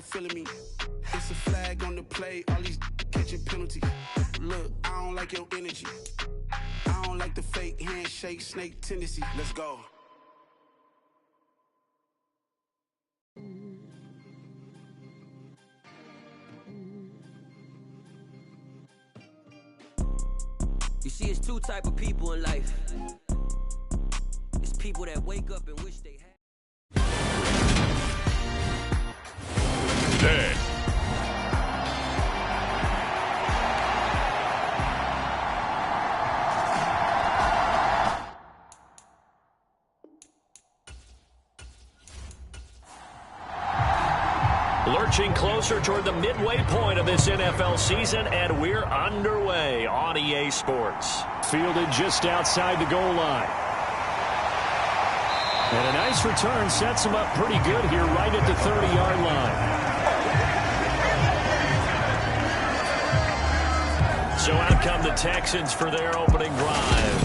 no feeling me. It's a flag on the play, all these catching penalties. Look, I don't like your energy. I don't like the fake handshake, snake tendency. Let's go. You see, it's two type of people in life. It's people that wake up and wish they had. Dead. Lurching closer toward the midway point of this NFL season, and we're underway on EA Sports. Fielded just outside the goal line. And a nice return sets him up pretty good here right at the 30-yard line. So out come the Texans for their opening drive.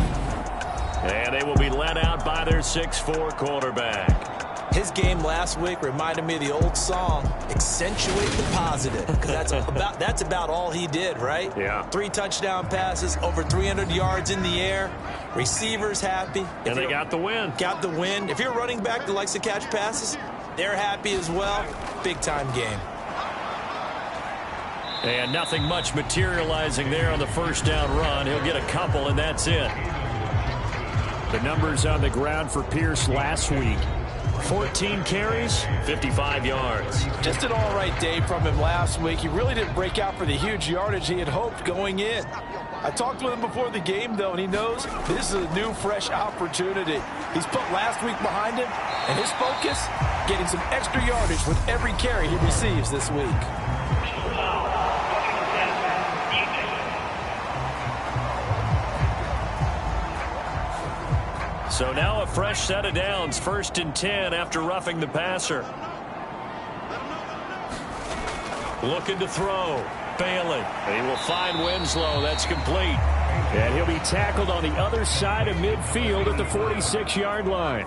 And they will be led out by their 6'4" quarterback. His game last week reminded me of the old song, accentuate the positive, because that's about all he did, right? Yeah. 3 touchdown passes, over 300 yards in the air, receivers happy. And they got the win. Got the win. If you're a running back that likes to catch passes, they're happy as well. Big-time game. And nothing much materializing there on the first down run. He'll get a couple, and that's it. The numbers on the ground for Pierce last week. 14 carries, 55 yards. Just an all-right day from him last week. He really didn't break out for the huge yardage he had hoped going in. I talked with him before the game, though, and he knows this is a new, fresh opportunity. He's put last week behind him, and his focus, getting some extra yardage with every carry he receives this week. So now a fresh set of downs, 1st and 10 after roughing the passer. Looking to throw. Bailey. He will find Winslow. That's complete. And he'll be tackled on the other side of midfield at the 46-yard line.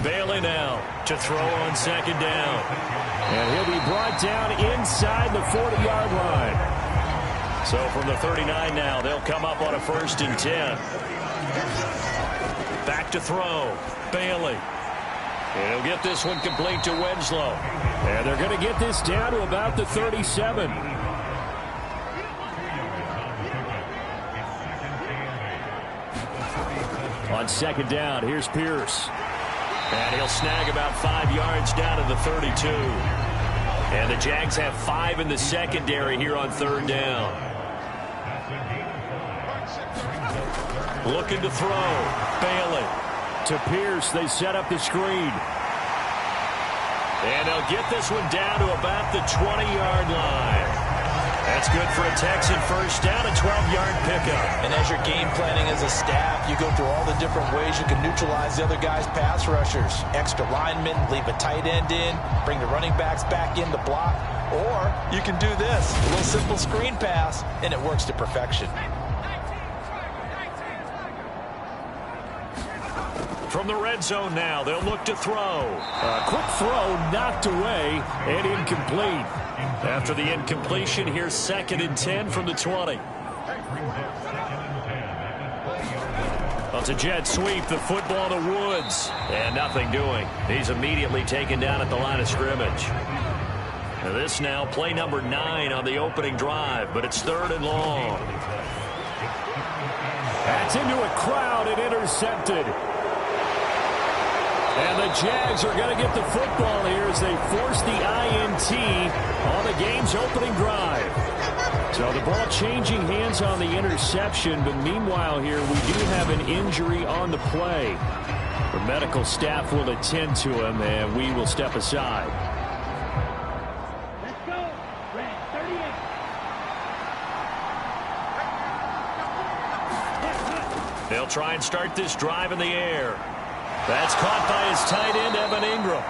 Bailey now to throw on 2nd down. And he'll be brought down inside the 40-yard line. So from the 39 now, they'll come up on a 1st and 10. Back to throw. Bailey. And he'll get this one complete to Winslow. And they're going to get this down to about the 37. On 2nd down, here's Pierce. And he'll snag about 5 yards down to the 32. And the Jags have 5 in the secondary here on 3rd down. Looking to throw. Bailey. To Pierce, they set up the screen. And they'll get this one down to about the 20-yard line. That's good for a Texan first down, a 12-yard pickup. And as you're game planning as a staff, you go through all the different ways you can neutralize the other guy's pass rushers. Extra linemen, leave a tight end in, bring the running backs back in to block. Or you can do this, a little simple screen pass, and it works to perfection. From the red zone now, they'll look to throw. A quick throw knocked away and incomplete. After the incompletion, here's 2nd and 10 from the 20. Well, it's a jet sweep, the football to Woods. And nothing doing. He's immediately taken down at the line of scrimmage. Now this now, play number 9 on the opening drive, but it's 3rd and long. That's into a crowd and intercepted. And the Jags are going to get the football here as they force the INT on the game's opening drive. So the ball changing hands on the interception, but meanwhile here we do have an injury on the play. The medical staff will attend to him, and we will step aside. Let's go. Red 38. They'll try and start this drive in the air. That's caught by his tight end, Evan Ingram.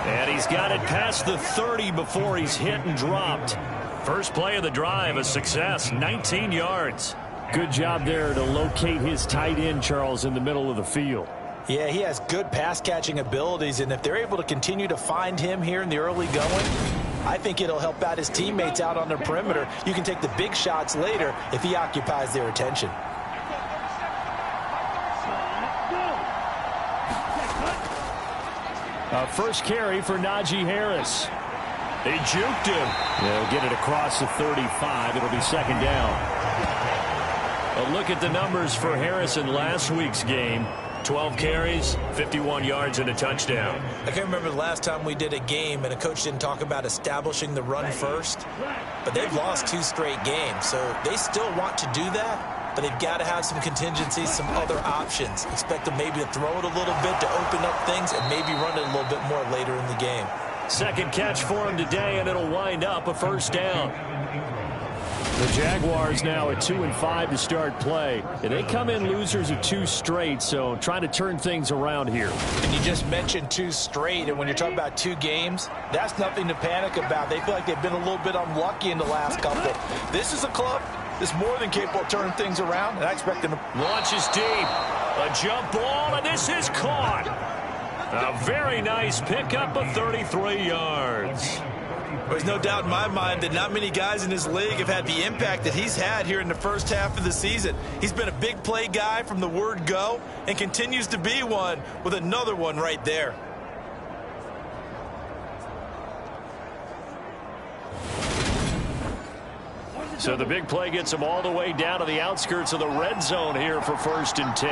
And he's got it past the 30 before he's hit and dropped. First play of the drive, a success, 19 yards. Good job there to locate his tight end, Charles, in the middle of the field. Yeah, he has good pass-catching abilities, and if they're able to continue to find him here in the early going, I think it'll help out his teammates out on the perimeter. You can take the big shots later if he occupies their attention. First carry for Najee Harris. They juked him. They'll get it across the 35. It'll be second down. A look at the numbers for Harris in last week's game. 12 carries, 51 yards, and a touchdown. I can't remember the last time we did a game and a coach didn't talk about establishing the run first. But they've lost 2 straight games, so they still want to do that. But they've got to have some contingencies, some other options. Expect them maybe to throw it a little bit to open up things and maybe run it a little bit more later in the game. Second catch for him today, and it'll wind up a first down. The Jaguars now at 2-5 to start play. And they come in losers of 2 straight, so trying to turn things around here. And you just mentioned 2 straight, and when you're talking about 2 games, that's nothing to panic about. They feel like they've been a little bit unlucky in the last couple. This is a club that's more than capable of turning things around, and I expect them to... Launches deep. A jump ball, and this is caught. A very nice pickup of 33 yards. There's no doubt in my mind that not many guys in this league have had the impact that he's had here in the first half of the season. He's been a big play guy from the word go and continues to be one with another one right there. So the big play gets him all the way down to the outskirts of the red zone here for 1st and 10.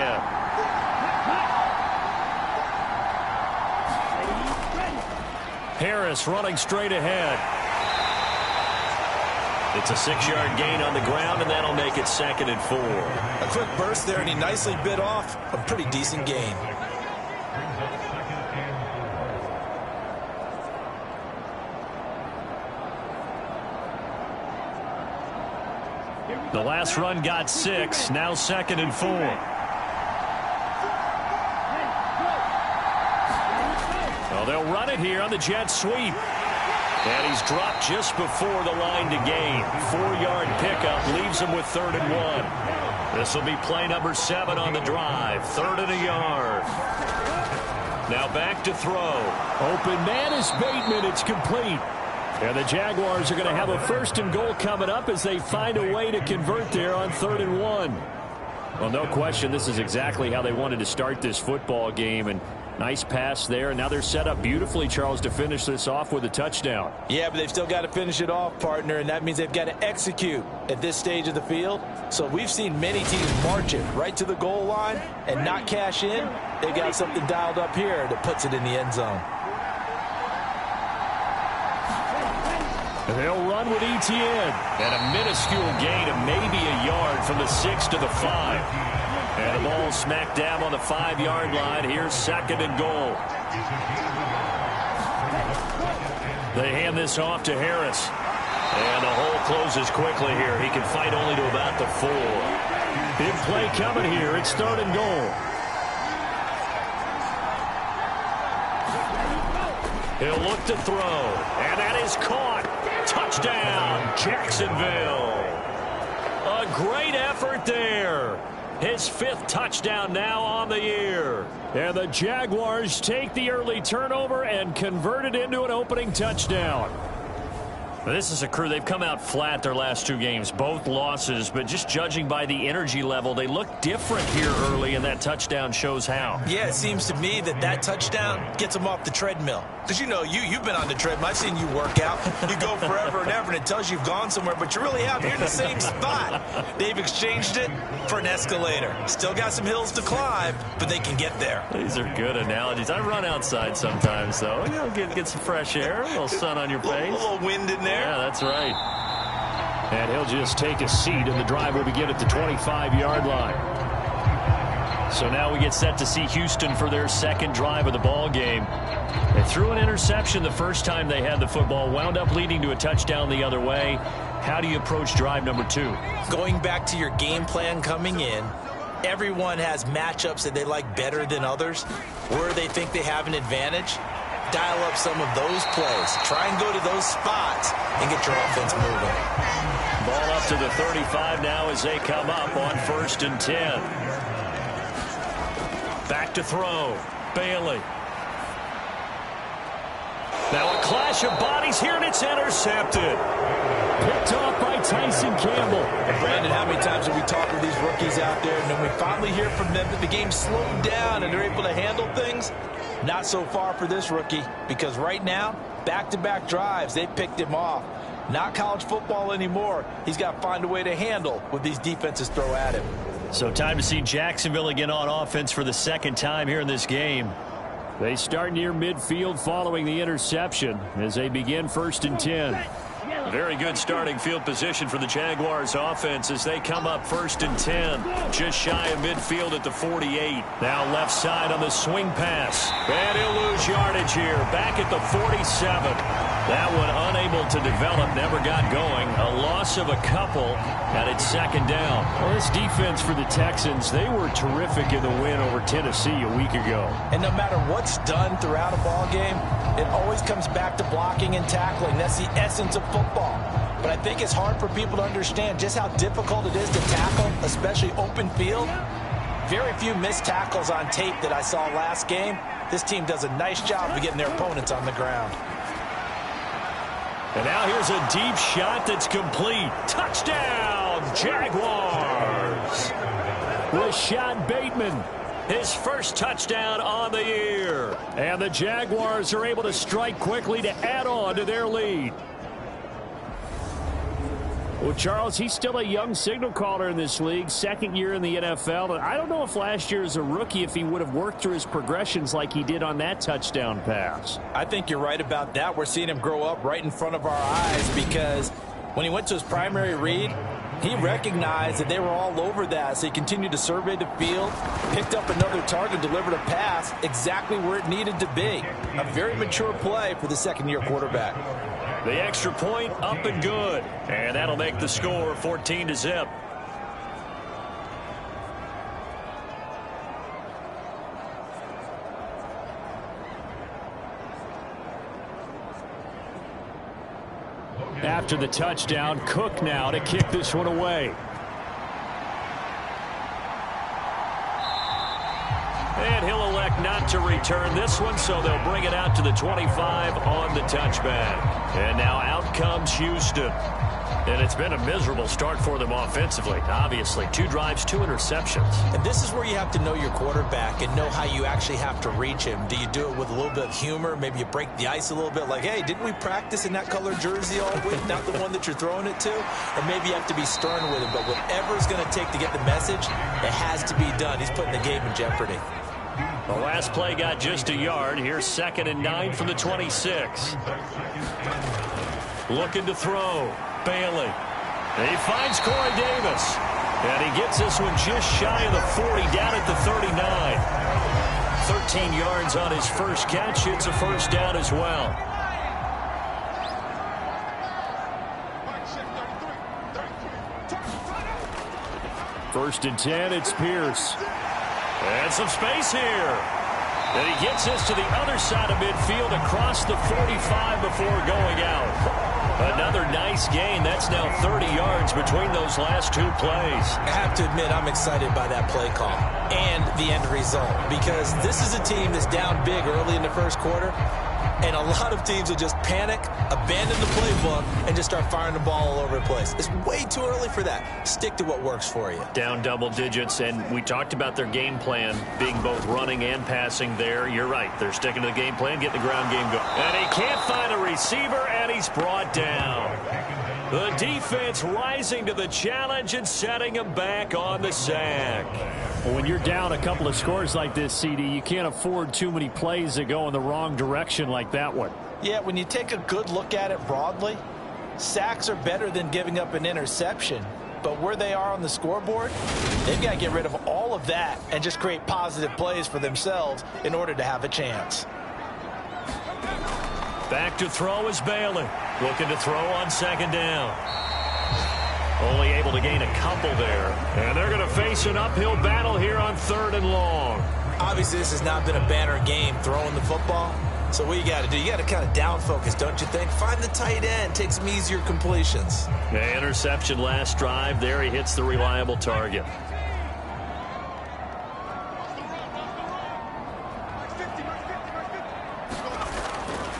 Harris running straight ahead. It's a 6-yard gain on the ground, and that'll make it 2nd and 4. A quick burst there, and he nicely bit off a pretty decent gain. The last run got 6, now 2nd and 4. Well, they'll run it here on the jet sweep. And he's dropped just before the line to gain. 4-yard pickup leaves him with 3rd and 1. This will be play number 7 on the drive. 3rd and a yard. Now back to throw. Open man is Bateman. It's complete. And the Jaguars are going to have a 1st and goal coming up as they find a way to convert there on 3rd and 1. Well, no question, this is exactly how they wanted to start this football game. And nice pass there, and now they're set up beautifully, Charles, to finish this off with a touchdown. Yeah, but they've still got to finish it off, partner, and that means they've got to execute at this stage of the field. So we've seen many teams march it right to the goal line and not cash in. They've got something dialed up here that puts it in the end zone. They'll run with Etienne. And a minuscule gain of maybe a yard from the 6 to the 5. And the ball smack dab on the 5-yard line. Here's 2nd and goal. They hand this off to Harris. And the hole closes quickly here. He can fight only to about the 4. Big play coming here. It's 3rd and goal. He'll look to throw. And that is caught. Touchdown, Jacksonville. A great effort there. His 5th touchdown now on the year. And the Jaguars take the early turnover and convert it into an opening touchdown. This is a crew. They've come out flat their last 2 games, both losses, but just judging by the energy level, they look different here early, and that touchdown shows how. Yeah, it seems to me that touchdown gets them off the treadmill. Because, you know, you've been on the treadmill. I've seen you work out. You go forever and ever, and it tells you you've gone somewhere, but you really have. You're in the same spot. They've exchanged it for an escalator. Still got some hills to climb, but they can get there. These are good analogies. I run outside sometimes, though. You know, get some fresh air, a little sun on your face. A little wind in there. Yeah, that's right. And he'll just take a seat, and the drive will begin at the 25-yard line. So now we get set to see Houston for their 2nd drive of the ball game. They threw an interception the first time they had the football, wound up leading to a touchdown the other way. How do you approach drive number 2? Going back to your game plan coming in, everyone has matchups that they like better than others, where they think they have an advantage. Dial up some of those plays. Try and go to those spots and get your offense moving. Ball up to the 35 now as they come up on 1st and 10. Back to throw. Bailey. Now a clash of bodies here, and it's intercepted. Picked off by Tyson Campbell. Brandon, how many times have we talked with these rookies out there, and then we finally hear from them that the game slowed down and they're able to handle things? Not so far for this rookie, because right now, back-to-back drives, they picked him off. Not college football anymore. He's got to find a way to handle what these defenses throw at him. So time to see Jacksonville again on offense for the second time here in this game. They start near midfield following the interception as they begin 1st and 10. Very good starting field position for the Jaguars offense as they come up 1st and 10. Just shy of midfield at the 48. Now left side on the swing pass. And he'll lose yardage here. Back at the 47. That one unable to develop, never got going. A loss of a couple, and it's 2nd down. Well, this defense for the Texans, they were terrific in the win over Tennessee a week ago. And no matter what's done throughout a ball game, it always comes back to blocking and tackling. That's the essence of football. But I think it's hard for people to understand just how difficult it is to tackle, especially open field. Very few missed tackles on tape that I saw last game. This team does a nice job of getting their opponents on the ground. And now here's a deep shot that's complete. Touchdown, Jaguars. Rashad Bateman. His first touchdown on the year. And the Jaguars are able to strike quickly to add on to their lead. Well, Charles, he's still a young signal caller in this league, 2nd year in the NFL. I don't know if last year as a rookie if he would have worked through his progressions like he did on that touchdown pass. I think you're right about that. We're seeing him grow up right in front of our eyes because when he went to his primary read, he recognized that they were all over that, so he continued to survey the field, picked up another target, delivered a pass exactly where it needed to be. A very mature play for the 2nd-year quarterback. The extra point up and good. And that'll make the score 14-0. After the touchdown, Cook now to kick this one away. And he'll elect not to return this one, so they'll bring it out to the 25 on the touchback. And now out comes Houston. And it's been a miserable start for them offensively. Obviously, 2 drives, 2 interceptions. And this is where you have to know your quarterback and know how you actually have to reach him. Do you do it with a little bit of humor? Maybe you break the ice a little bit like, hey, didn't we practice in that color jersey all week? Not the one that you're throwing it to? Or maybe you have to be stern with him. But whatever it's going to take to get the message, it has to be done. He's putting the game in jeopardy. The last play got just a yard. Here's 2nd and 9 from the 26. Looking to throw. Bailey. He finds Corey Davis. And he gets this one just shy of the 40, down at the 39. 13 yards on his first catch. It's a 1st down as well. First and 10, it's Pierce. And some space here. And he gets this to the other side of midfield across the 45 before going out. Another nice gain. That's now 30 yards between those last 2 plays. I have to admit, I'm excited by that play call and the end result because this is a team that's down big early in the 1st quarter, and a lot of teams will just panic, abandon the playbook, and just start firing the ball all over the place. It's way too early for that. Stick to what works for you. Down double digits, and we talked about their game plan being both running and passing there. You're right. They're sticking to the game plan, getting the ground game going. And he can't find a receiver, and he's brought down. The defense rising to the challenge and setting him back on the sack. Well, when you're down a couple of scores like this, CD, you can't afford too many plays that go in the wrong direction like that one. Yeah, when you take a good look at it broadly, sacks are better than giving up an interception. But where they are on the scoreboard, they've got to get rid of all of that and just create positive plays for themselves in order to have a chance. Back to throw is Bailey. Looking to throw on 2nd down. Only able to gain a couple there. And they're going to face an uphill battle here on 3rd and long. Obviously, this has not been a banner game throwing the football. So what you got to do, you got to kind of down focus, don't you think? Find the tight end, take some easier completions. The interception last drive. There he hits the reliable target.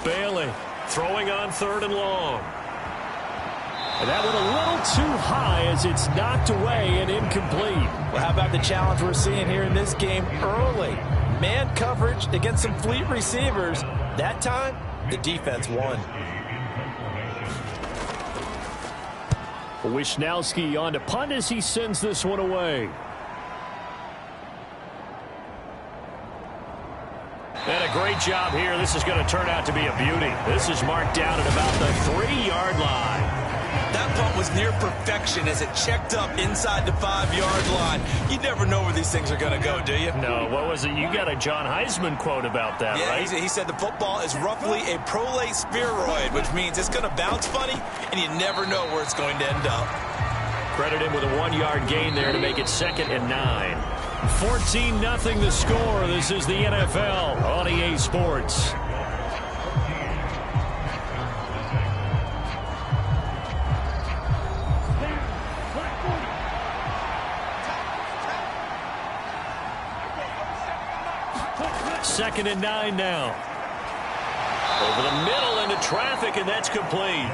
Bailey throwing on 3rd and long. And that went a little too high as it's knocked away and incomplete. Well, how about the challenge we're seeing here in this game early? Man coverage against some fleet receivers. That time, the defense won. Wishnowski on to punt as he sends this one away. And a great job here. This is going to turn out to be a beauty. This is marked down at about the 3-yard line. That punt was near perfection as it checked up inside the 5-yard line. You never know where these things are going to go, do you? No, what was it? You got a John Heisman quote about that, right? Yeah, he said the football is roughly a prolate spheroid, which means it's going to bounce funny, and you never know where it's going to end up. Credit him with a 1-yard gain there to make it 2nd and 9. 14-0 the score. This is the NFL on EA Sports. Second and 9 now. Over the middle into traffic, and that's complete.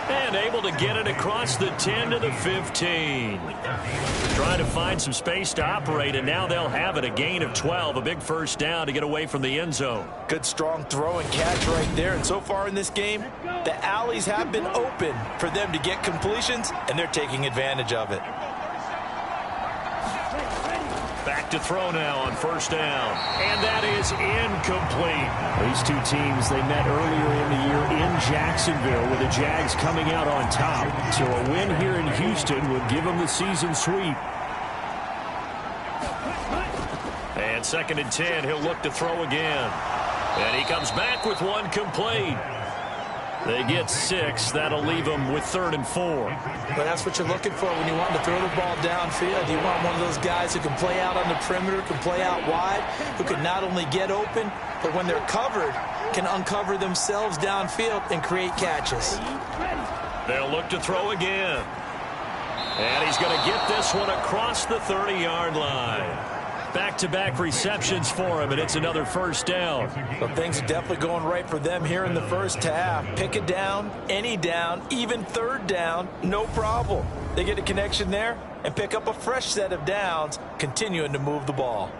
And able to get it across the 10 to the 15. Trying to find some space to operate, and now they'll have it. A gain of 12, a big first down to get away from the end zone. Good strong throw and catch right there. And so far in this game, the alleys have been open for them to get completions, and they're taking advantage of it. Back to throw now on first down. And that is incomplete. These two teams, they met earlier in the year in Jacksonville with the Jags coming out on top. So a win here in Houston would give them the season sweep. And 2nd and 10, he'll look to throw again. And he comes back with one complete. They get 6. That'll leave them with 3rd and 4. But that's what you're looking for when you want to throw the ball downfield. You want one of those guys who can play out on the perimeter, can play out wide, who can not only get open, but when they're covered, can uncover themselves downfield and create catches. They'll look to throw again. And he's going to get this one across the 30-yard line. Back-to-back receptions for him, and it's another first down. Well, things are definitely going right for them here in the first half. Pick a down, any down, even 3rd down, no problem. They get a connection there and pick up a fresh set of downs, continuing to move the ball.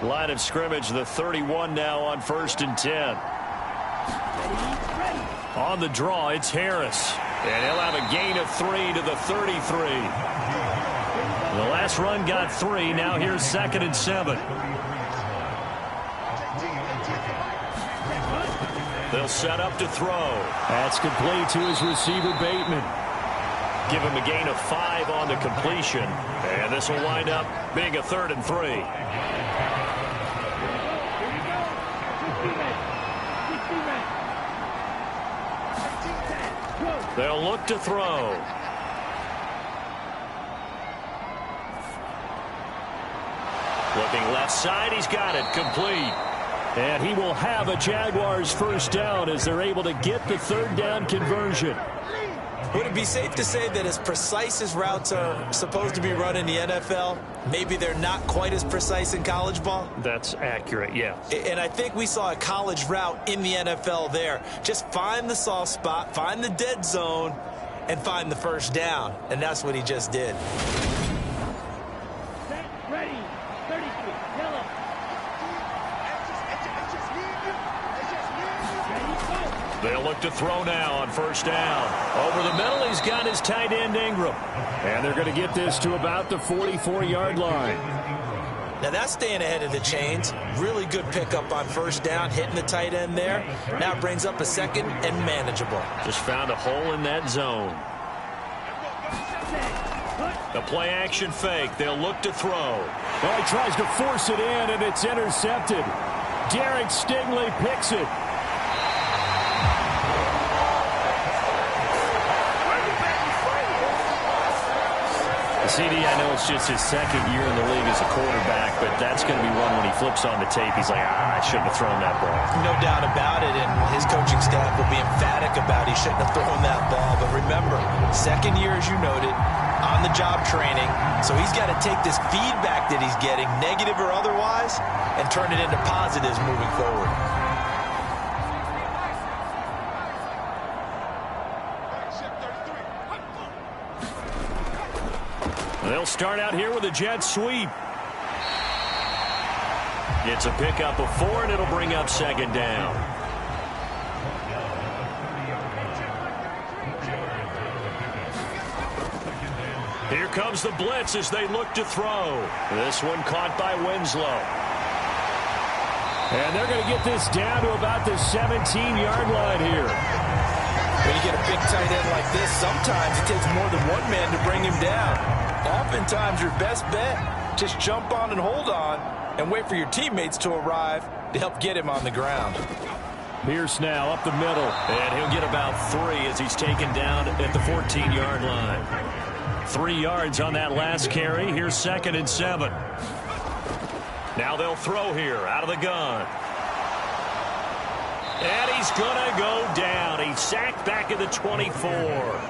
Line of scrimmage, the 31 now on 1st and 10. On the draw, it's Harris. And he'll have a gain of 3 to the 33. The last run got 3. Now here's 2nd and 7. They'll set up to throw. That's complete to his receiver, Bateman. Give him a gain of 5 on the completion. And this will wind up being a 3rd and 3. They'll look to throw. Looking left side, he's got it, complete. And he will have a Jaguars first down as they're able to get the 3rd down conversion. Would it be safe to say that as precise as routes are supposed to be run in the NFL, maybe they're not quite as precise in college ball? That's accurate, yeah. And I think we saw a college route in the NFL there. Just find the soft spot, find the dead zone, and find the first down. And that's what he just did. Set, ready, 33, yellow. They'll look to throw now on first down. Over the middle, he's got his tight end, Ingram. And they're going to get this to about the 44-yard line. Now that's staying ahead of the chains. Really good pickup on first down, hitting the tight end there. Now it brings up a 2nd and manageable. Just found a hole in that zone. The play action fake. They'll look to throw. Oh, he tries to force it in, and it's intercepted. Derek Stingley picks it. CD, I know it's just his 2nd year in the league as a quarterback, but that's going to be one when he flips on the tape. He's like, I shouldn't have thrown that ball. No doubt about it, and his coaching staff will be emphatic about he shouldn't have thrown that ball. But remember, second year, as you noted, on-the-job training. So he's got to take this feedback that he's getting, negative or otherwise, and turn it into positives moving forward. They'll start out here with a jet sweep. It's a pickup of 4, and it'll bring up second down. Here comes the blitz as they look to throw. This one caught by Winslow. And they're going to get this down to about the 17-yard line here. When you get a big tight end like this, sometimes it takes more than one man to bring him down. Oftentimes, your best bet, just jump on and hold on and wait for your teammates to arrive to help get him on the ground. Pierce now up the middle. And he'll get about 3 as he's taken down at the 14-yard line. 3 yards on that last carry. Here's 2nd and 7. Now they'll throw here out of the gun. And he's going to go down. He's sacked back at the 24.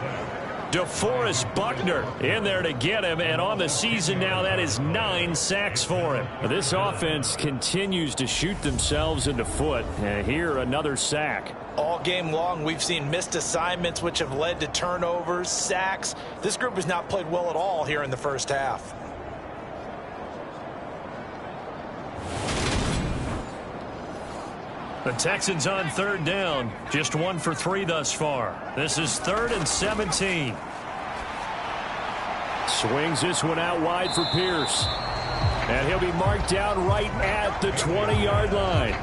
DeForest Buckner in there to get him, and on the season now, that is 9 sacks for him. This offense continues to shoot themselves in the foot. And here, another sack. All game long, we've seen missed assignments, which have led to turnovers, sacks. This group has not played well at all here in the first half. The Texans on 3rd down. Just 1 for 3 thus far. This is 3rd and 17. Swings this one out wide for Pierce. And he'll be marked down right at the 20-yard line.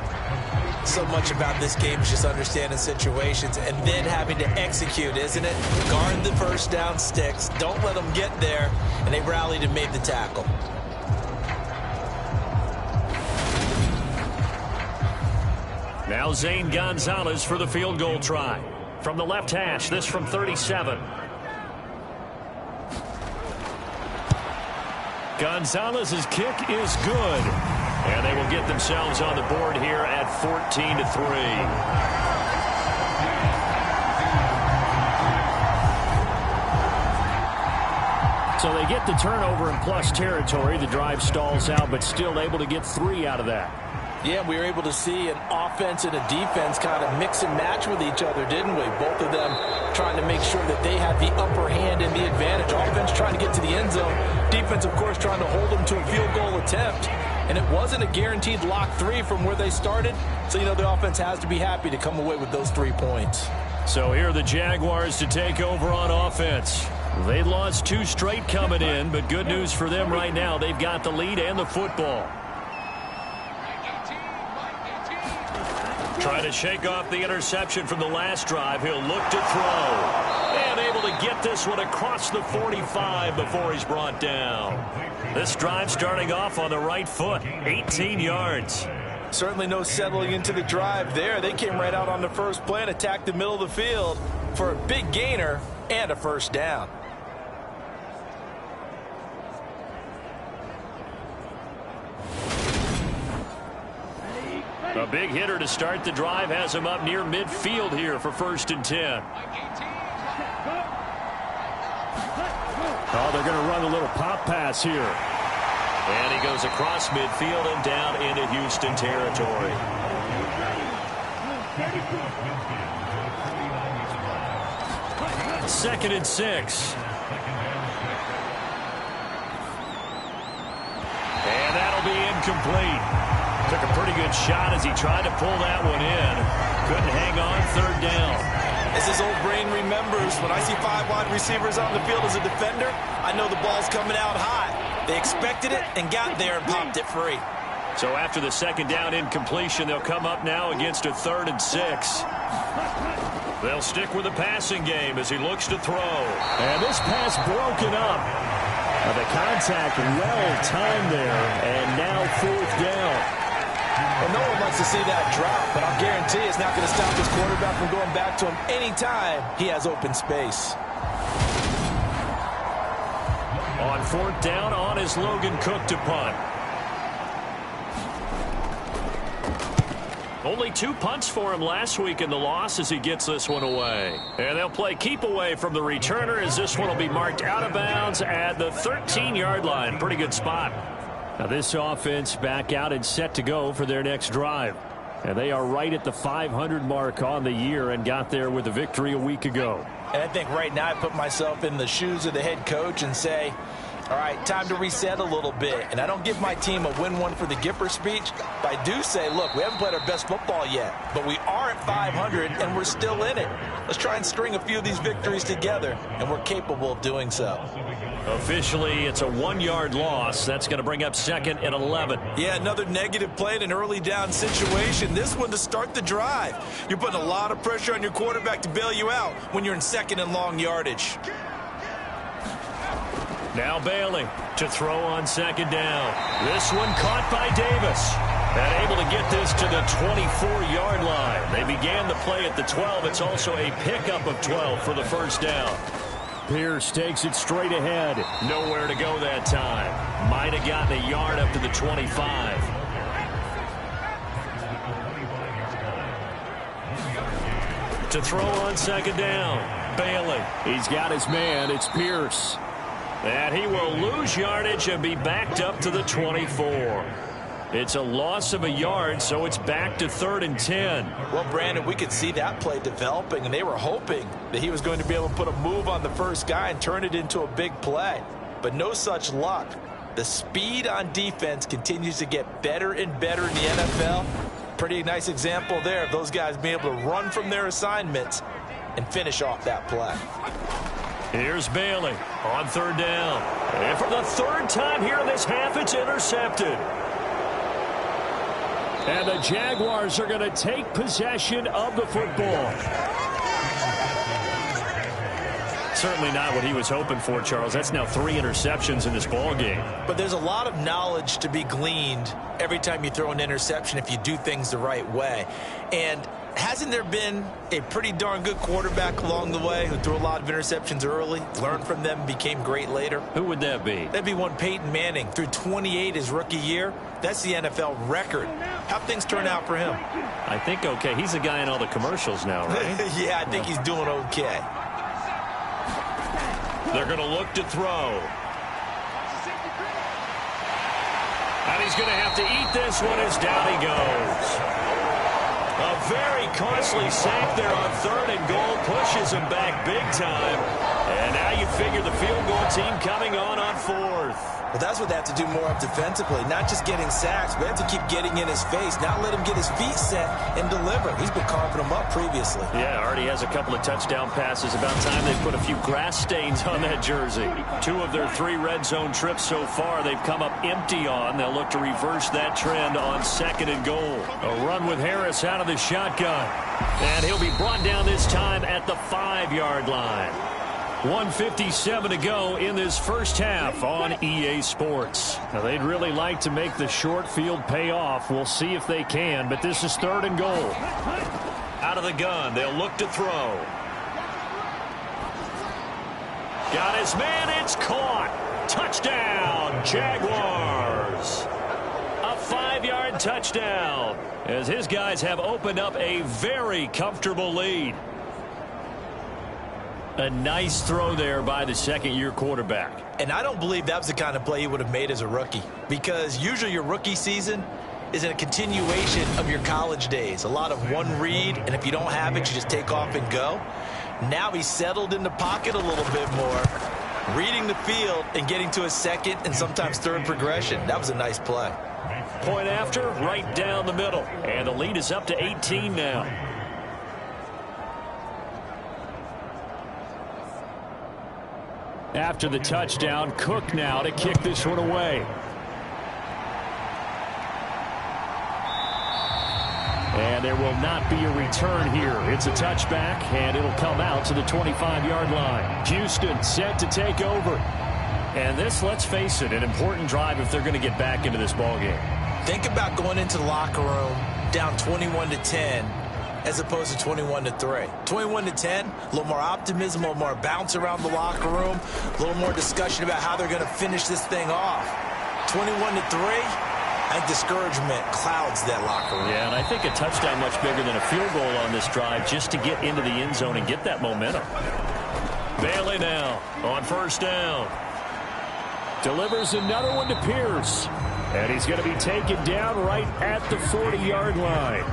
So much about this game is just understanding situations and then having to execute, isn't it? Guard the first down sticks. Don't let them get there. And they rallied and made the tackle. Now Zane Gonzalez for the field goal try. From the left hash, this from 37. Gonzalez's kick is good. And they will get themselves on the board here at 14-3. So they get the turnover in plus territory. The drive stalls out, but still able to get 3 out of that. Yeah, we were able to see an offense and a defense kind of mix and match with each other, didn't we? Both of them trying to make sure that they had the upper hand and the advantage. Offense trying to get to the end zone. Defense, of course, trying to hold them to a field goal attempt. And it wasn't a guaranteed lock 3 from where they started. So, the offense has to be happy to come away with those 3 points. So here are the Jaguars to take over on offense. They lost 2 straight coming in, but good news for them right now. They've got the lead and the football. Trying to shake off the interception from the last drive. He'll look to throw. And able to get this one across the 45 before he's brought down. This drive starting off on the right foot. 18 yards. Certainly no settling into the drive there. They came right out on the first play and attacked the middle of the field for a big gainer and a first down. A big hitter to start the drive has him up near midfield here for 1st and 10. Oh, they're going to run a little pop pass here. And he goes across midfield and down into Houston territory. Second and 6. And that'll be incomplete. Took a pretty good shot as he tried to pull that one in. Couldn't hang on. 3rd down. As his old brain remembers, when I see 5 wide receivers on the field as a defender, I know the ball's coming out high. They expected it and got there and popped it free. So after the 2nd down incompletion, they'll come up now against a 3rd and 6. They'll stick with the passing game as he looks to throw. And this pass broken up. The contact well timed there, and now 4th down. Well, no one wants to see that drop, but I'll guarantee it's not going to stop this quarterback from going back to him anytime he has open space. On 4th down, on is Logan Cook to punt. Only 2 punts for him last week in the loss as he gets this one away. And they'll play keep away from the returner as this one will be marked out of bounds at the 13-yard line. Pretty good spot. Now this offense back out and set to go for their next drive. And they are right at the 500 mark on the year and got there with a victory a week ago. And I think right now I put myself in the shoes of the head coach and say, all right, time to reset a little bit. And I don't give my team a win one for the Gipper speech, but I do say, look, we haven't played our best football yet, but we are at 500 and we're still in it. Let's try and string a few of these victories together, and we're capable of doing so. Officially, it's a 1-yard loss. That's going to bring up 2nd and 11. Yeah, another negative play in an early down situation. This one to start the drive. You're putting a lot of pressure on your quarterback to bail you out when you're in 2nd and long yardage. Now Bailey to throw on 2nd down. This one caught by Davis. And able to get this to the 24-yard line. They began the play at the 12. It's also a pickup of 12 for the first down. Pierce takes it straight ahead. Nowhere to go that time. Might have gotten a yard up to the 25. To throw on 2nd down. Bailey. He's got his man. It's Pierce. And he will lose yardage and be backed up to the 24. It's a loss of a yard, so it's back to 3rd and 10. Well, Brandon, we could see that play developing, and they were hoping that he was going to be able to put a move on the first guy and turn it into a big play. But no such luck. The speed on defense continues to get better and better in the NFL. Pretty nice example there of those guys being able to run from their assignments and finish off that play. Here's Bailey on 3rd down. And for the 3rd time here in this half, it's intercepted. And the Jaguars are going to take possession of the football. Certainly not what he was hoping for, Charles. That's now 3 interceptions in this ball game. But there's a lot of knowledge to be gleaned every time you throw an interception if you do things the right way. And hasn't there been a pretty darn good quarterback along the way who threw a lot of interceptions early, learned from them, became great later? Who would that be? That'd be one Peyton Manning. Threw 28 his rookie year. That's the NFL record. How'd things turn out for him? I think okay. He's a guy in all the commercials now, right? Yeah, I think he's doing okay. They're going to look to throw. And he's going to have to eat this one as down he goes. A very costly sack there on 3rd and goal. Pushes him back big time. And now you figure the field goal team coming on 4th. Well, that's what they have to do more of defensively, not just getting sacks, but have to keep getting in his face, not let him get his feet set and deliver. He's been carving them up previously. Yeah, already has a couple of touchdown passes. About time they put a few grass stains on that jersey. 2 of their 3 red zone trips so far they've come up empty on. They'll look to reverse that trend on 2nd and goal. A run with Harris out of the shotgun. And he'll be brought down this time at the 5-yard line. 1:57 to go in this first half on EA Sports. Now, they'd really like to make the short field pay off. We'll see if they can, but this is 3rd and goal. Out of the gun, they'll look to throw. Got his man, it's caught. Touchdown, Jaguars. A 5-yard touchdown as his guys have opened up a very comfortable lead. A nice throw there by the 2nd-year quarterback. And I don't believe that was the kind of play he would have made as a rookie, because usually your rookie season is a continuation of your college days. A lot of one read, and if you don't have it, you just take off and go. Now he's settled in the pocket a little bit more, reading the field and getting to his 2nd and sometimes 3rd progression. That was a nice play. Point after, right down the middle. And the lead is up to 18 now. After the touchdown, Cook now to kick this one away. And there will not be a return here. It's a touchback, and it'll come out to the 25-yard line. Houston set to take over. And this, let's face it, an important drive if they're going to get back into this ballgame. Think about going into the locker room down 21-10 as opposed to 21-3. 21-10, a little more optimism, a little more bounce around the locker room, a little more discussion about how they're going to finish this thing off. 21-3, I think discouragement clouds that locker room. Yeah, and I think a touchdown much bigger than a field goal on this drive just to get into the end zone and get that momentum. Bailey now on first down. Delivers another one to Pierce. And he's going to be taken down right at the 40-yard line.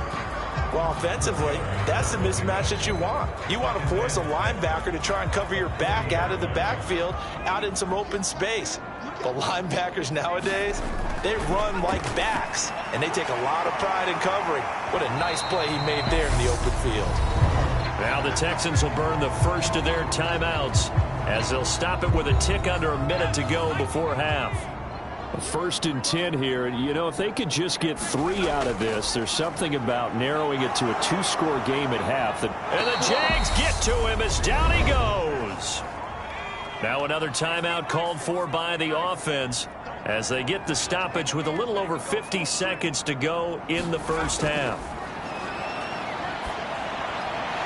Well, offensively, that's the mismatch that you want. You want to force a linebacker to try and cover your back out of the backfield, out in some open space. But linebackers nowadays, they run like backs, and they take a lot of pride in covering. What a nice play he made there in the open field. Now the Texans will burn the first of their timeouts as they'll stop it with a tick under a minute to go before half. A 1st and 10 here, and you know, if they could just get 3 out of this, there's something about narrowing it to a 2-score game at half. And the Jags get to him as down he goes. Now another timeout called for by the offense as they get the stoppage with a little over 50 seconds to go in the first half.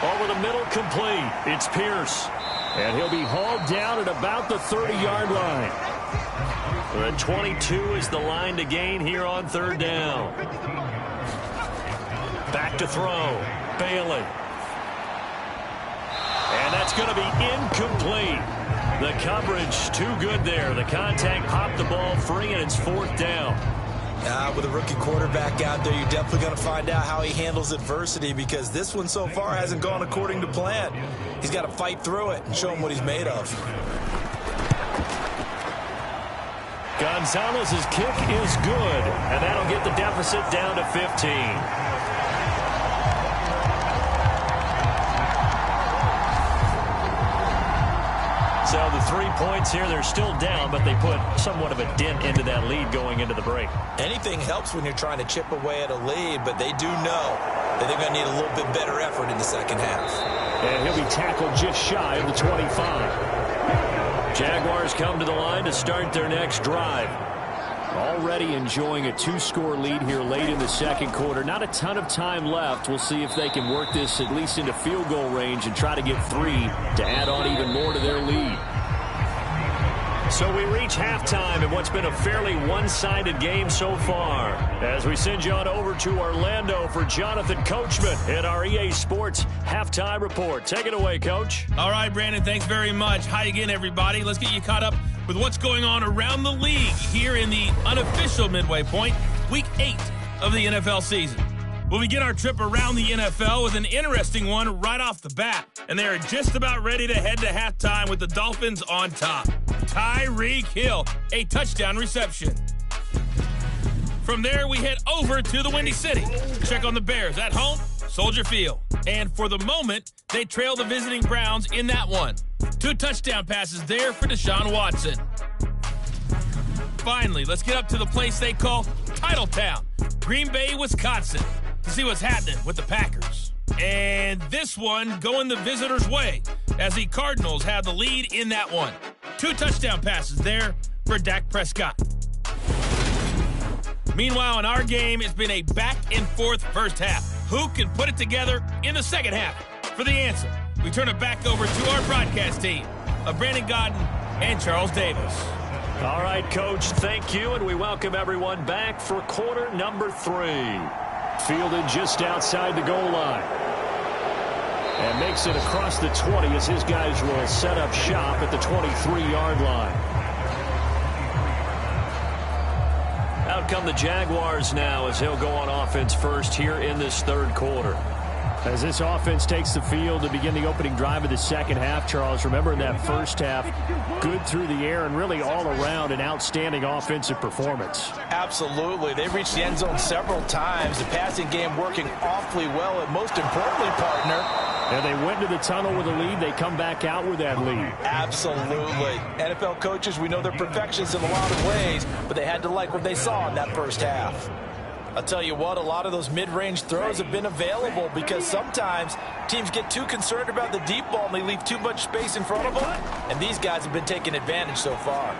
Over the middle, complete. It's Pierce. And he'll be hauled down at about the 30-yard line. The 22 is the line to gain here on 3rd down. Back to throw. Bailey. And that's going to be incomplete. The coverage too good there. The contact popped the ball free, and it's 4th down. With a rookie quarterback out there, you're definitely going to find out how he handles adversity, because this one so far hasn't gone according to plan. He's got to fight through it and show him what he's made of. Gonzalez's kick is good, and that'll get the deficit down to 15. So the 3 points here, they're still down, but they put somewhat of a dent into that lead going into the break. Anything helps when you're trying to chip away at a lead, but they do know that they're going to need a little bit better effort in the second half. And he'll be tackled just shy of the 25. Jaguars come to the line to start their next drive. Already enjoying a 2-score lead here late in the second quarter. Not a ton of time left. We'll see if they can work this at least into field goal range and try to get 3 to add on even more to their lead. So we reach halftime in what's been a fairly one-sided game so far. As we send you on over to Orlando for Jonathan Coachman in our EA Sports Halftime Report. Take it away, Coach. All right, Brandon, thanks very much. Hi again, everybody. Let's get you caught up with what's going on around the league here in the unofficial midway point, Week 8 of the NFL season. We'll begin our trip around the NFL with an interesting one right off the bat. And they are just about ready to head to halftime with the Dolphins on top. Tyreek Hill, a touchdown reception. From there, we head over to the Windy City. Check on the Bears at home, Soldier Field. And for the moment, they trail the visiting Browns in that one. 2 touchdown passes there for Deshaun Watson. Finally, let's get up to the place they call Titletown, Green Bay, Wisconsin, to see what's happening with the Packers. And this one going the visitors' way as the Cardinals have the lead in that one. 2 touchdown passes there for Dak Prescott. Meanwhile, in our game, it's been a back-and-forth first half. Who can put it together in the second half? For the answer, we turn it back over to our broadcast team of Brandon Godden and Charles Davis. All right, Coach, thank you, and we welcome everyone back for quarter number 3. Fielded just outside the goal line. And makes it across the 20 as his guys will set up shop at the 23-yard line. Out come the Jaguars now as he'll go on offense first here in this 3rd quarter. As this offense takes the field to begin the opening drive of the second half, Charles, remember in that first half, good through the air and really all around an outstanding offensive performance. Absolutely. They've reached the end zone several times. The passing game working awfully well, and most importantly, partner, and they went to the tunnel with a lead. They come back out with that lead. Absolutely. NFL coaches, we know they're perfectionists in a lot of ways, but they had to like what they saw in that first half. I'll tell you what, a lot of those mid-range throws have been available because sometimes teams get too concerned about the deep ball and they leave too much space in front of them, and these guys have been taking advantage so far.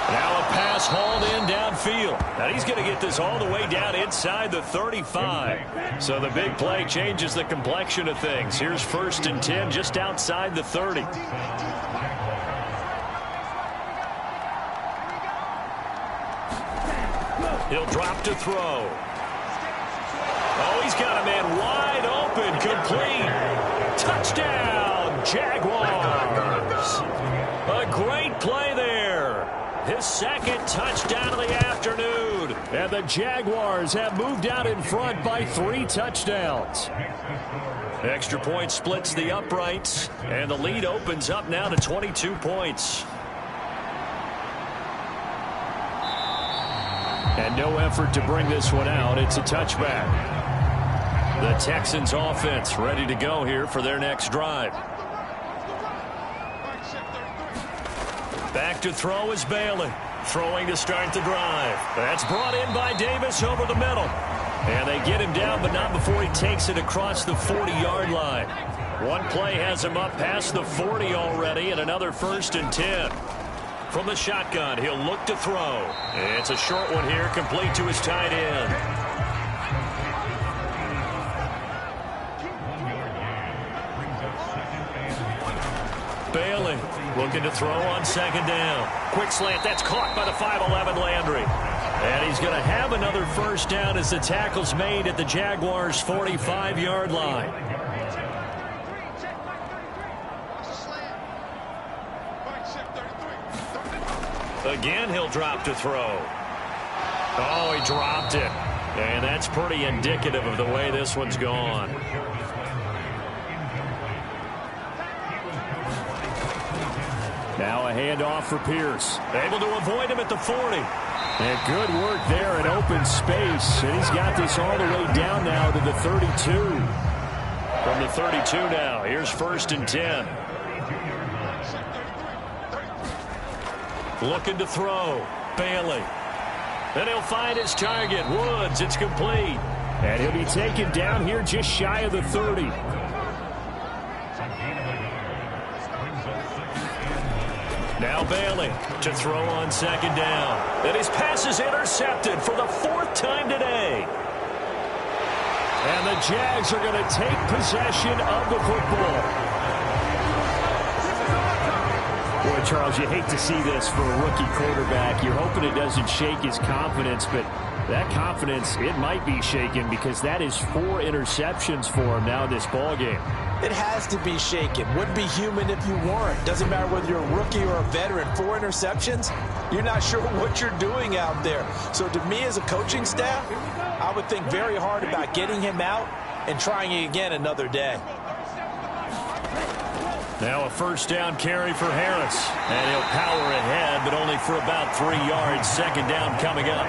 Now a pass hauled in downfield. Now he's going to get this all the way down inside the 35. So the big play changes the complexion of things. Here's 1st and 10 just outside the 30. He'll drop to throw. Oh, he's got a man wide open, complete. Touchdown, Jaguars. A great play there. His second touchdown of the afternoon. And the Jaguars have moved out in front by 3 touchdowns. Extra point splits the uprights, and the lead opens up now to 22 points. And no effort to bring this one out. It's a touchback. The Texans offense ready to go here for their next drive. Back to throw is Bailey. Throwing to start the drive. That's brought in by Davis over the middle. And they get him down, but not before he takes it across the 40-yard line. One play has him up past the 40 already, and another 1st and 10. From the shotgun, he'll look to throw. It's a short one here, complete to his tight end. Bailey looking to throw on 2nd down. Quick slant, that's caught by the 5'11" Landry. And he's going to have another 1st down as the tackle's made at the Jaguars' 45-yard line. Again, he'll drop to throw. Oh, he dropped it. And that's pretty indicative of the way this one's gone. Now a handoff for Pierce. Able to avoid him at the 40. And good work there in open space. And he's got this all the way down now to the 32. From the 32 now, here's 1st and 10. Looking to throw. Bailey. Then he'll find his target. Woods, it's complete. And he'll be taken down here just shy of the 30. Now Bailey to throw on 2nd down. And his pass is intercepted for the 4th time today. And the Jags are going to take possession of the football. Boy, Charles, you hate to see this for a rookie quarterback. You're hoping it doesn't shake his confidence, but that confidence, it might be shaken because that is 4 interceptions for him now in this ballgame. It has to be shaken. Wouldn't be human if you weren't. Doesn't matter whether you're a rookie or a veteran. 4 interceptions, you're not sure what you're doing out there. So to me as a coaching staff, I would think very hard about getting him out and trying it again another day. Now a 1st down carry for Harris. And he'll power ahead, but only for about 3 yards. 2nd down coming up.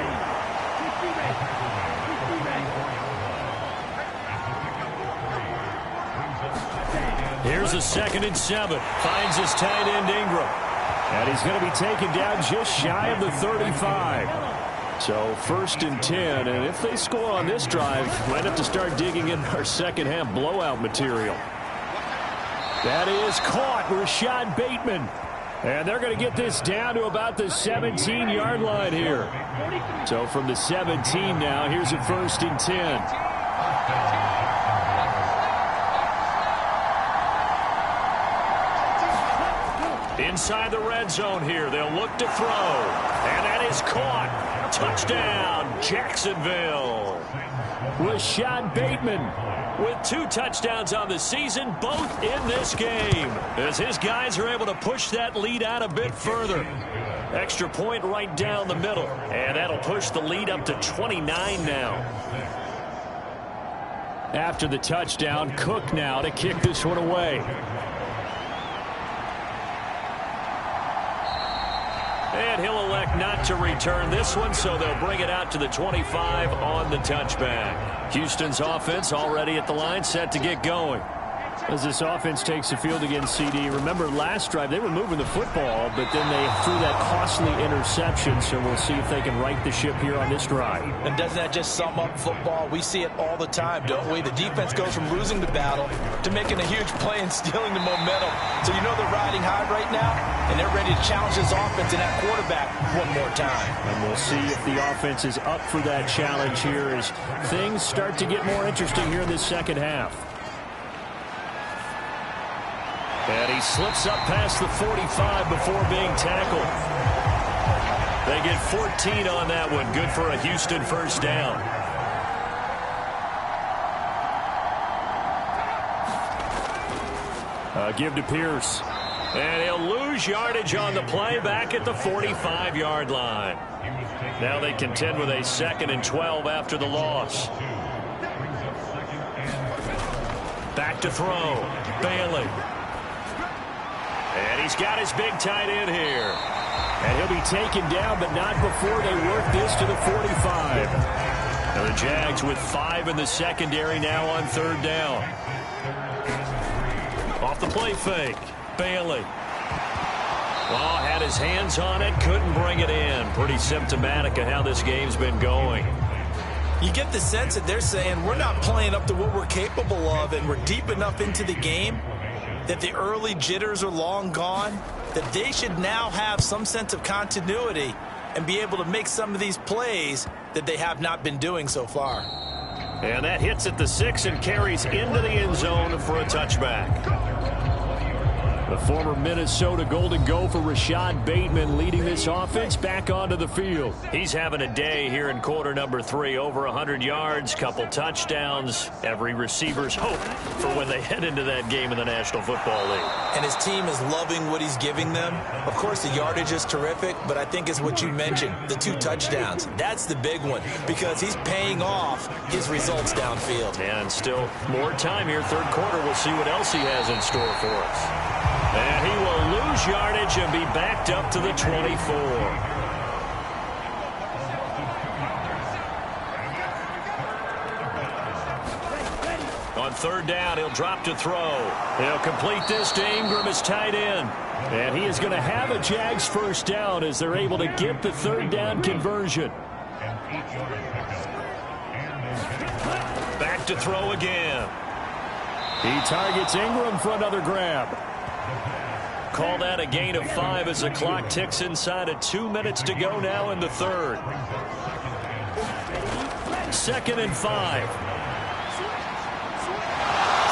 Here's a 2nd and 7. Finds his tight end Ingram. And he's going to be taken down just shy of the 35. So 1st and 10. And if they score on this drive, might have to start digging in our second half blowout material. That is caught. Rashad Bateman. And they're going to get this down to about the 17-yard line here. So from the 17 now, here's a 1st and 10. Inside the red zone here. They'll look to throw. And that is caught. Touchdown, Jacksonville. Rashad Bateman with 2 touchdowns on the season, both in this game, as his guys are able to push that lead out a bit further. Extra point right down the middle, and that'll push the lead up to 29 now. After the touchdown, Cook now to kick this one away. And he'll elect not to return this one, so they'll bring it out to the 25 on the touchback. Houston's offense already at the line, set to get going. As this offense takes the field against CD, remember last drive they were moving the football, but then they threw that costly interception, so we'll see if they can right the ship here on this drive. And doesn't that just sum up football? We see it all the time, don't we? The defense goes from losing the battle to making a huge play and stealing the momentum. So you know they're riding high right now, and they're ready to challenge this offense and that quarterback one more time. And we'll see if the offense is up for that challenge here as things start to get more interesting here in this second half. And he slips up past the 45 before being tackled. They get 14 on that one. Good for a Houston first down. Give to Pierce. And he'll lose yardage on the play back at the 45-yard line. Now they contend with a 2nd and 12 after the loss. Back to throw. Bailey. And he's got his big tight end here. And he'll be taken down, but not before they work this to the 45. Now the Jags with 5 in the secondary now on 3rd down. Off the play fake. Bailey. Well, had his hands on it, couldn't bring it in. Pretty symptomatic of how this game's been going. You get the sense that they're saying we're not playing up to what we're capable of, and we're deep enough into the game that the early jitters are long gone, that they should now have some sense of continuity and be able to make some of these plays that they have not been doing so far. And that hits at the 6 and carries into the end zone for a touchback. The former Minnesota Golden Gopher Rashad Bateman leading this offense back onto the field. He's having a day here in quarter number 3. Over 100 yards, couple touchdowns. Every receiver's hope for when they head into that game in the National Football League. And his team is loving what he's giving them. Of course, the yardage is terrific, but I think it's what you mentioned, the 2 touchdowns. That's the big one because he's paying off his results downfield. And still more time here, 3rd quarter. We'll see what else he has in store for us. And he will lose yardage and be backed up to the 24. On 3rd down, he'll drop to throw. He'll complete this to Ingram as tight end. And he is going to have a Jags first down as they're able to get the 3rd down conversion. Back to throw again. He targets Ingram for another grab. Call that a gain of 5 as the clock ticks inside of 2 minutes to go now in the 3rd. 2nd and 5.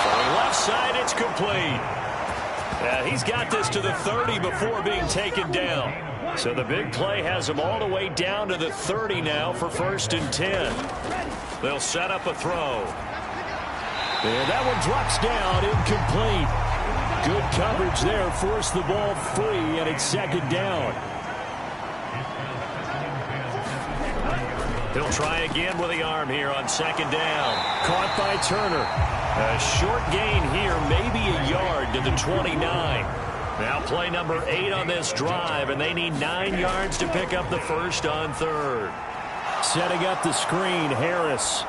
Throwing left side, it's complete. He's got this to the 30 before being taken down. So the big play has him all the way down to the 30 now for 1st and 10. They'll set up a throw. And that one drops down, incomplete. Good coverage there, forced the ball free, and it's 2nd down. He'll try again with the arm here on 2nd down. Caught by Turner. A short gain here, maybe a yard to the 29. Now play number 8 on this drive, and they need 9 yards to pick up the first on 3rd. Setting up the screen, Harris.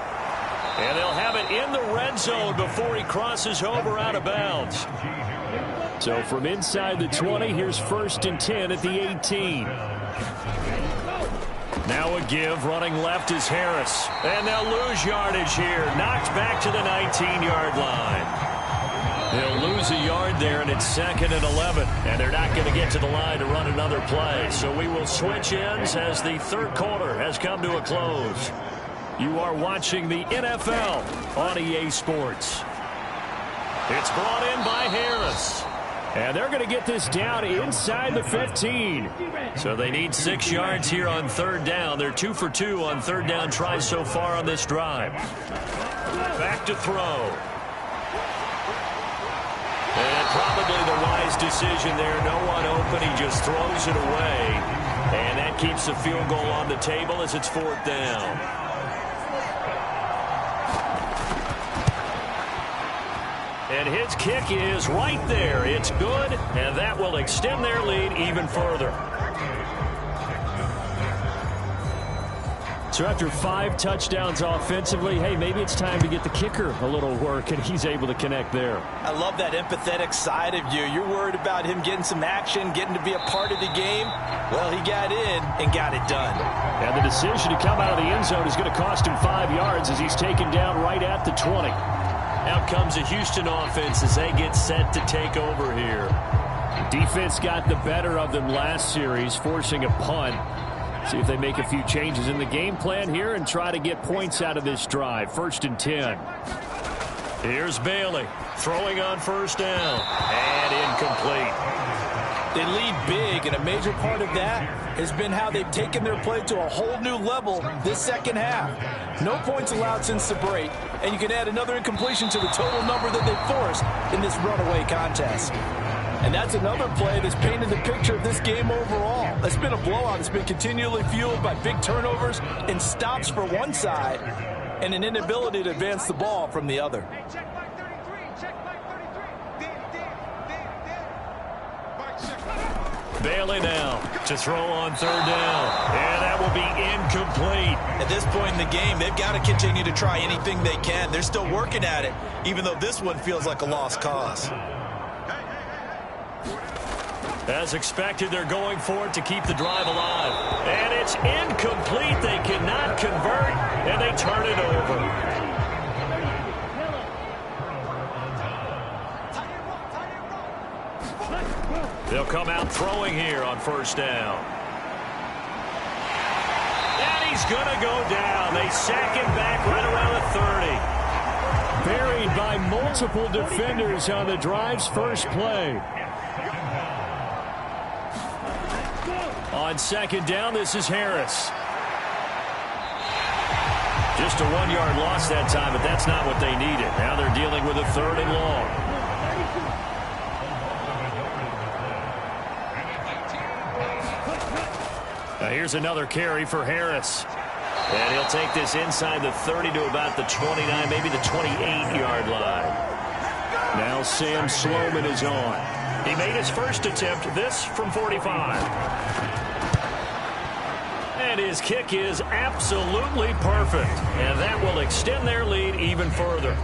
And they'll have it in the red zone before he crosses over out of bounds. So from inside the 20, here's 1st and 10 at the 18. Now a give, running left is Harris. And they'll lose yardage here. Knocked back to the 19-yard line. They'll lose a yard there, and it's 2nd and 11. And they're not going to get to the line to run another play. So we will switch ends as the 3rd quarter has come to a close. You are watching the NFL on EA Sports. It's brought in by Harris. And they're going to get this down inside the 15. So they need 6 yards here on 3rd down. They're 2 for 2 on 3rd down tries so far on this drive. Back to throw. And probably the wise decision there. No one open. He just throws it away. And that keeps the field goal on the table as it's 4th down. And his kick is right there. It's good, and that will extend their lead even further. So after 5 touchdowns offensively, hey, maybe it's time to get the kicker a little work, and he's able to connect there. I love that empathetic side of you. You're worried about him getting some action, getting to be a part of the game. Well, he got in and got it done. And the decision to come out of the end zone is going to cost him 5 yards as he's taken down right at the 20. Out comes the Houston offense as they get set to take over here. Defense got the better of them last series, forcing a punt. See if they make a few changes in the game plan here and try to get points out of this drive. 1st and 10. Here's Bailey throwing on 1st down. And incomplete. They lead big, and a major part of that has been how they've taken their play to a whole new level this second half. No points allowed since the break, and you can add another incompletion to the total number that they forced in this runaway contest. And that's another play that's painted the picture of this game overall. It's been a blowout. It's been continually fueled by big turnovers and stops for one side and an inability to advance the ball from the other. Bailey now to throw on third down. And that will be incomplete. At this point in the game, they've got to continue to try anything they can. They're still working at it, even though this one feels like a lost cause. As expected, they're going for it to keep the drive alive. And it's incomplete. They cannot convert, and they turn it over. They'll come out throwing here on first down. And he's going to go down. They sack him back right around the 30. Buried by multiple defenders on the drive's first play. On second down, this is Harris. Just a 1-yard loss that time, but that's not what they needed. Now they're dealing with a third and long. Here's another carry for Harris. And he'll take this inside the 30 to about the 29, maybe the 28-yard line. Now Sam Sloman is on. He made his first attempt, this from 45. And his kick is absolutely perfect. And that will extend their lead even further.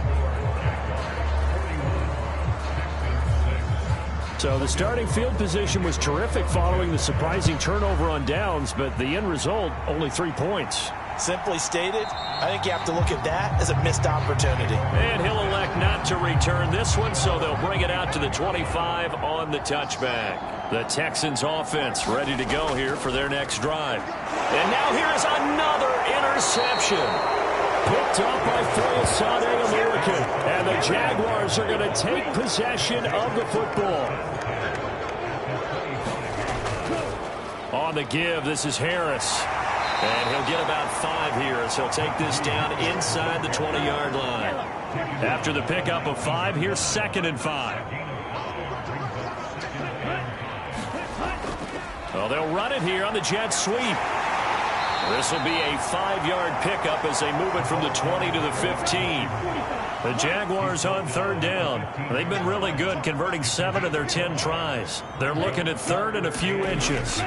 So the starting field position was terrific following the surprising turnover on downs, but the end result, only 3 points. Simply stated, I think you have to look at that as a missed opportunity. And he'll elect not to return this one, so they'll bring it out to the 25 on the touchback. The Texans offense ready to go here for their next drive. And now here is another interception. Picked up by Foyesade American. And the Jaguars are going to take possession of the football. On the give, this is Harris. And he'll get about 5 here as he'll take this down inside the 20-yard line. After the pickup of 5, here's 2nd and 5. Well, they'll run it here on the jet sweep. This will be a 5-yard pickup as they move it from the 20 to the 15. The Jaguars on third down. They've been really good, converting 7 of their 10 tries. They're looking at third and a few inches.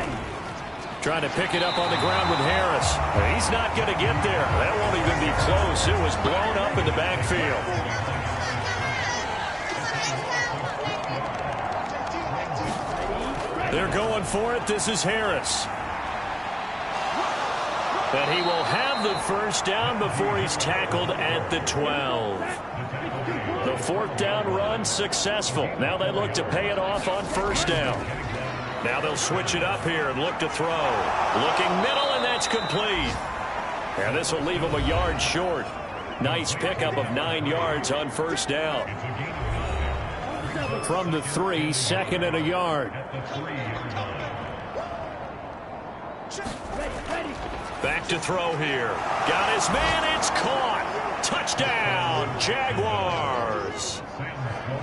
Trying to pick it up on the ground with Harris. He's not going to get there. That won't even be close. It was blown up in the backfield. They're going for it. This is Harris. And he will have the first down before he's tackled at the 12. The 4th down run successful. Now they look to pay it off on first down. Now they'll switch it up here and look to throw. Looking middle, and that's complete. And this will leave him a yard short. Nice pickup of 9 yards on first down. From the 3, 2nd and a yard. Back to throw here. Got his man. It's caught. Touchdown, Jaguars.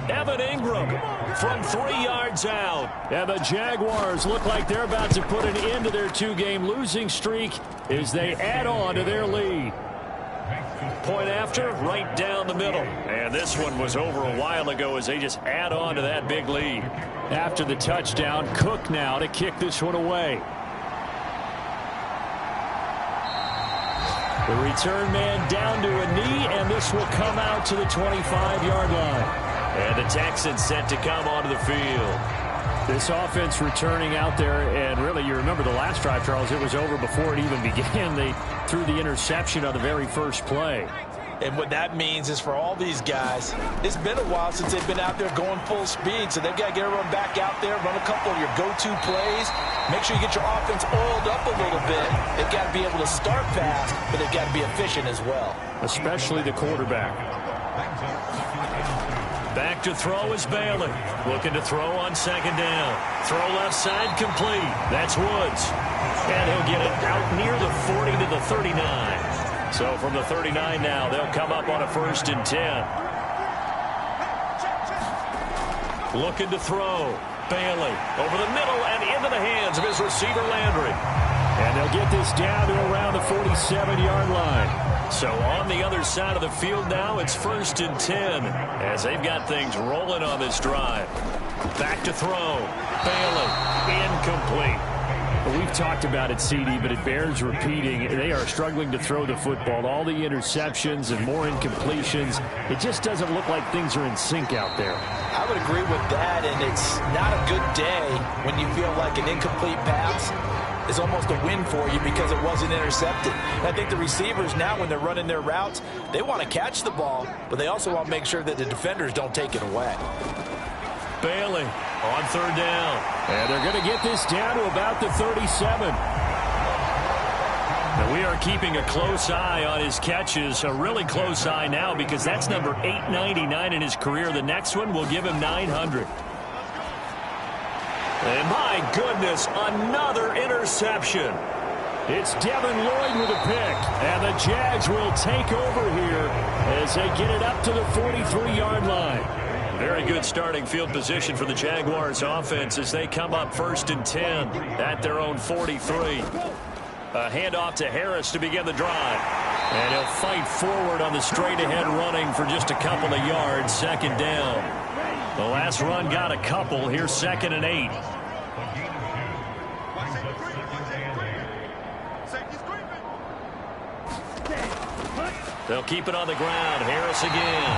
Evan Ingram from 3 yards out. And the Jaguars look like they're about to put an end to their 2-game losing streak as they add on to their lead. Point after, right down the middle. And this one was over a while ago as they just add on to that big lead. After the touchdown, Cook now to kick this one away. The return man down to a knee, and this will come out to the 25-yard line. And the Texans set to come onto the field. This offense returning out there, and really, you remember the last drive, Charles, it was over before it even began. They threw the interception on the very first play. And what that means is for all these guys, it's been a while since they've been out there going full speed, so they've got to get everyone back out there, run a couple of your go-to plays, make sure you get your offense oiled up a little bit. They've got to be able to start fast, but they've got to be efficient as well. Especially the quarterback. Back to throw is Bailey. Looking to throw on second down. Throw left side complete. That's Woods. And he'll get it out near the 40 to the 39. So from the 39 now, they'll come up on a 1st and 10. Looking to throw. Bailey over the middle and into the hands of his receiver Landry. And they'll get this down to around the 47-yard line. So on the other side of the field now, it's 1st and 10 as they've got things rolling on this drive. Back to throw. Bailey, incomplete. Well, we've talked about it, CD, but it bears repeating. They are struggling to throw the football. All the interceptions and more incompletions. It just doesn't look like things are in sync out there. I would agree with that, and it's not a good day when you feel like an incomplete pass is almost a win for you because it wasn't intercepted. And I think the receivers now, when they're running their routes, they want to catch the ball, but they also want to make sure that the defenders don't take it away. Bailey on 3rd down. And they're going to get this down to about the 37. And we are keeping a close eye on his catches, a really close eye now because that's number 899 in his career. The next one will give him 900. And my goodness, another interception. It's Devin Lloyd with a pick. And the Jags will take over here as they get it up to the 43-yard line. Very good starting field position for the Jaguars offense as they come up 1st and 10 at their own 43. A handoff to Harris to begin the drive. And he'll fight forward on the straight-ahead running for just a couple of yards. 2nd down. The last run got a couple. Here's 2nd and 8. They'll keep it on the ground. Harris again.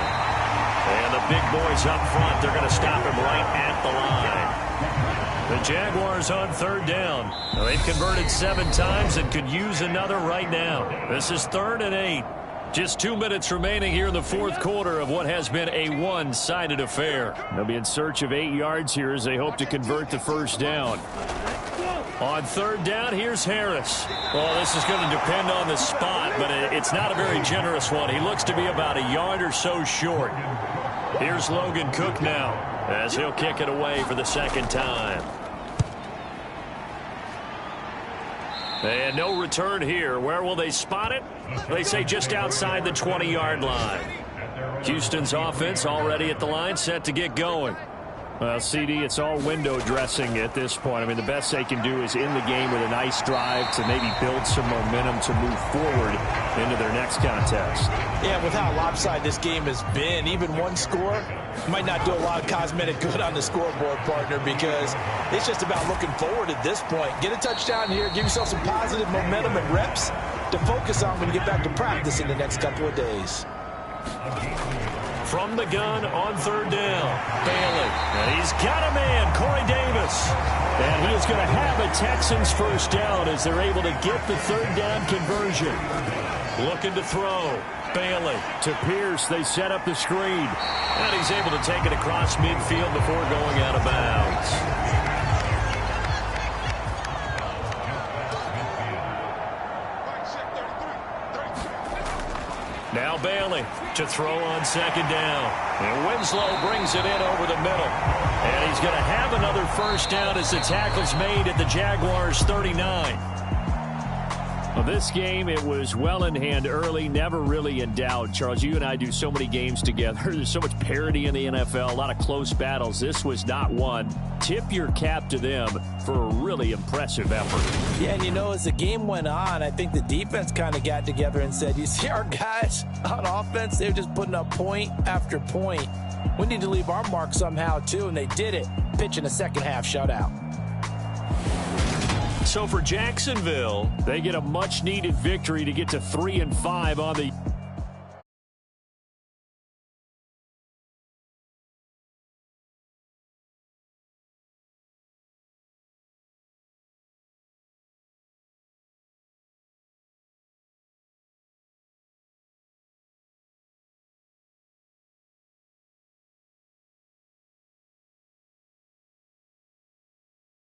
And the big boys up front, they're going to stop him right at the line. The Jaguars on 3rd down. Now, they've converted 7 times and could use another right now. This is 3rd and 8. Just 2 minutes remaining here in the 4th quarter of what has been a one-sided affair. They'll be in search of 8 yards here as they hope to convert the 1st down. On 3rd down, here's Harris. Well, this is going to depend on the spot, but it's not a very generous one. He looks to be about a yard or so short. Here's Logan Cook now as he'll kick it away for the 2nd time. And no return here. Where will they spot it? They say just outside the 20-yard line. Houston's offense already at the line, set to get going. Well, CD, it's all window dressing at this point. I mean, the best they can do is in the game with a nice drive to maybe build some momentum to move forward into their next contest. Yeah, with how lopsided this game has been, even one score might not do a lot of cosmetic good on the scoreboard, partner, because it's just about looking forward at this point. Get a touchdown here, give yourself some positive momentum and reps to focus on when you get back to practice in the next couple of days. From the gun on 3rd down, Bailey. And he's got a man, Corey Davis. And he is going to have a Texans 1st down as they're able to get the 3rd down conversion. Looking to throw. Bailey. To Pierce, they set up the screen. And he's able to take it across midfield before going out of bounds. Now Bailey to throw on 2nd down. And Winslow brings it in over the middle. And he's going to have another 1st down as the tackle's made at the Jaguars 39. Well, this game, it was well in hand early, never really in doubt. Charles, you and I do so many games together. There's so much parity in the NFL, a lot of close battles. This was not one. Tip your cap to them for a really impressive effort. Yeah, and you know, as the game went on, I think the defense kind of got together and said, you see our guys on offense, they're just putting up point after point. We need to leave our mark somehow, too, and they did it, pitching a second-half shutout. So for Jacksonville, they get a much-needed victory to get to 3-5 on the